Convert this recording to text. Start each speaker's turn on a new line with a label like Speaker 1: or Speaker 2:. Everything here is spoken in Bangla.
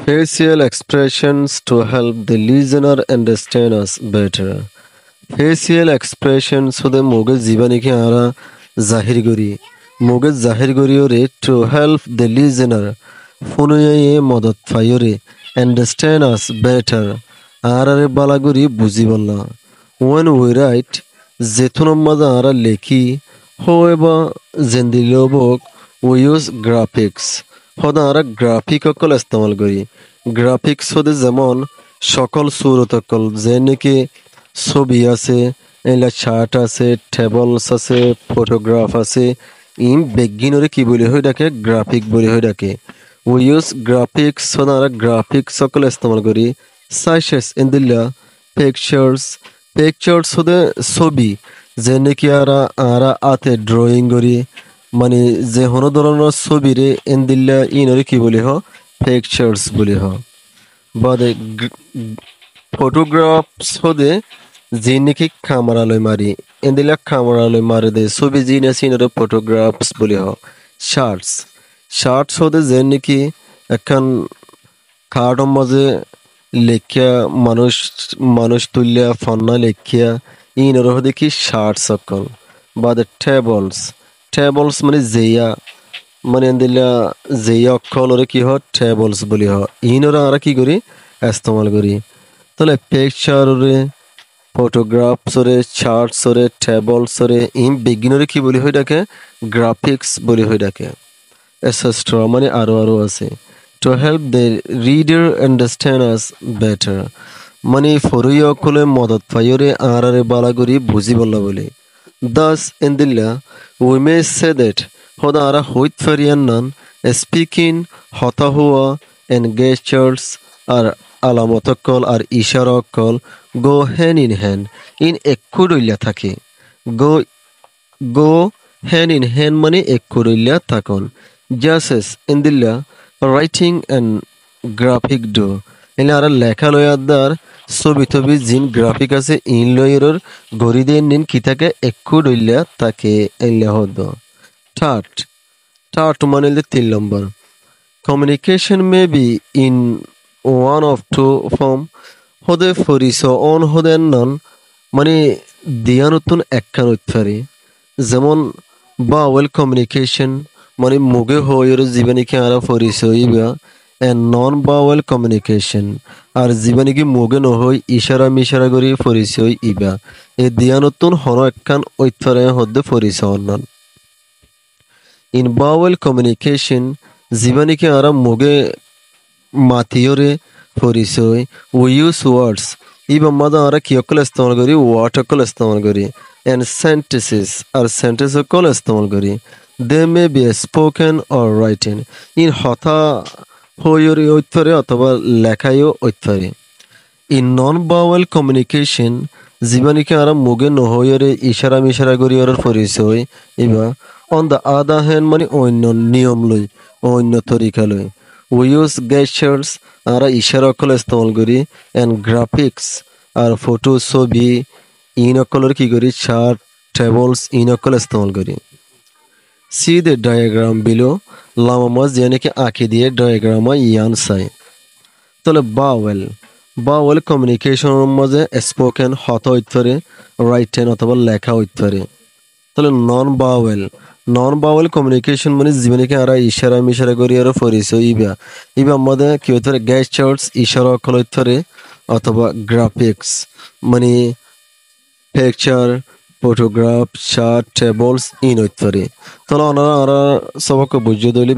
Speaker 1: Facial expressions to help the listener understand us better. Facial expressions হতে মুগে জীবানীকে আরা জাহির করি মুগে জাহির করিওরে to help the listener ফুনুয়ে মদত পাইওরে understand us better আরারে বালাগুরি বুঝি বললা when we write যেথুনম মাদা আরা লেখি however জেন্দিলোবক we use graphics হদা আরা গ্রাফিক অকল ইস্তেমাল করি গ্রাফিক্স হতে যেমন সকল সুরত অকল যে নাকি ছবি আছে এলা চার্ট আছে টেবলস আছে ফটোগ্রাফ আছে ইম বেগিনরে কি বলি হয় ডাকে গ্রাফিক বলি হয় ডাকে উই ইউজ গ্রাফিক্স হদারা গ্রাফিক্স সকল ইস্তেমাল করি সাইশেস ইন্দিল্লা পিকচার্স হদে ছবি যে নাকি আরা আরা আতে ড্রয়িং করি মানে যে কোনো ধরনের ছবিরে ইন্দিল্লা ইনরে কি বলি হ পিকচার্স বলি হ বাদে ফটোগ্রাফস হদে জিনিকি খামারালয় মারি এন্দিলা খামারালয় মারি দে ছবি জিনে সিনরে ফটোগ্রাফস বলি হ শার্টস হদে যে নাকি এখন কার্ডর মাঝে লেখিয়া মানুষ তুলিয়া ফন্না লেখিয়া ইনর হদে কি শার্টস সকল বাদে টেবলস মানে জেয়া মানে এন্দিলা জেয়া অক্ষলরে কি হ টেবলস বলি হ ইনরা আমরা কি করি ইস্তেমাল করি তাহলে পিকচারে ফটোগ্রাফসরে চার্টসরে টেবলসরে ইম বিগিনরে কি বলি হয় ডাকে গ্রাফিক্স বলি হয় ডাকে এসেস্ট্রা মানে আরো আছে to help the reader understand us better মানে ফরুই অকলে মদত পাইরে আরারে বালাগুরি বুঝি বললা বলে দাস ইন্দিল্লা উই মে সে দ্যাট হদা আরা হইত ফারিয়ান নান স্পিকিং হতা হুয়া এন্ড গেস্টার্স আর আলামতকল আর ইশারকল go hand in hand in একুডইল্লা থাকে go go hand in hand মানে একুডইল্লা থাকন জাসেস ইন্দিল্লা রাইটিং এন্ড গ্রাফিক ডো এলে আর লেখা লয়াদার ছবি জিন গ্রাফিক আছে ইন লয়ের গড়ি দিয়ে নিন কি থাকে একুডইল্লা থাকে এলে হদ থার্ড মানে 3 নম্বর communication may be in one of two form হদে ফরিস অন হদে নন মানে দিয়ানতুন একখান উৎফারি যেমন বাওয়েল কমিউনিকেশন মানে মুগে হয়ের জীবনীকে আরা ফরিস হইবা এন্ড নন বাওয়েল কমিউনিকেশন আর জীবনীকে মুগে নহই ইশারা মিশারা করি ফরিস হইবা এ দিয়ানতুন হন একখান উৎফারে হদে ফরিস অনন ইন বাওয়েল কমিউনিকেশন জীবনীকে আরা মুগে মাতিয়রে পরিচয় উই ইউজ ওয়ার্ডস ইবা মাদা আরা কি অকল ইস্তেমাল করি ওয়ার্ড অকল ইস্তেমাল করি এন্ড সেন্টেন্সেস আর সেন্টেন্স অকল ইস্তেমাল করি they may be spoken or written in হতা হইরে ঐতরে অথবা লেখায়ও ঐতরে ইন নন বাওয়েল কমিউনিকেশন জীবনীকে আরা মুগে নহইরে ইশারা মিশারা করি ওর পরিচয় ইবা অন দ্য আদার হ্যান্ড মানে অন্য নিয়ম লই অন্য তরিকা লই we use gestures আর ইশারা অকল ইস্তেমাল করি এন্ড গ্রাফিক্স আর ফটো ছবি ইন অকলের কি করি চার্ট টেবলস ইন অকল ইস্তেমাল করি সি দ্য ডায়াগ্রাম বিলো লামামাজ यानी कि আঁকি দিয়ে ডায়াগ্রামা ইয়ান চাই তাহলে বাওয়েল কমিউনিকেশনের মাঝে স্পোকেন হতা হইতে রাইটেন অথবা লেখা হইতে তাহলে নন বাওয়েল কমিউনিকেশন মানে জীবনীকে আরা ইশারা মিশারা করি আর পরিচয় ইবা আমাদের কি হইতে গেস্টার্স ইশারা অকল হইতে অথবা গ্রাফিক্স মানে picture photograph chart tables in হইতে তাহলে ওনারা সবকে বুঝিয়ে দিলে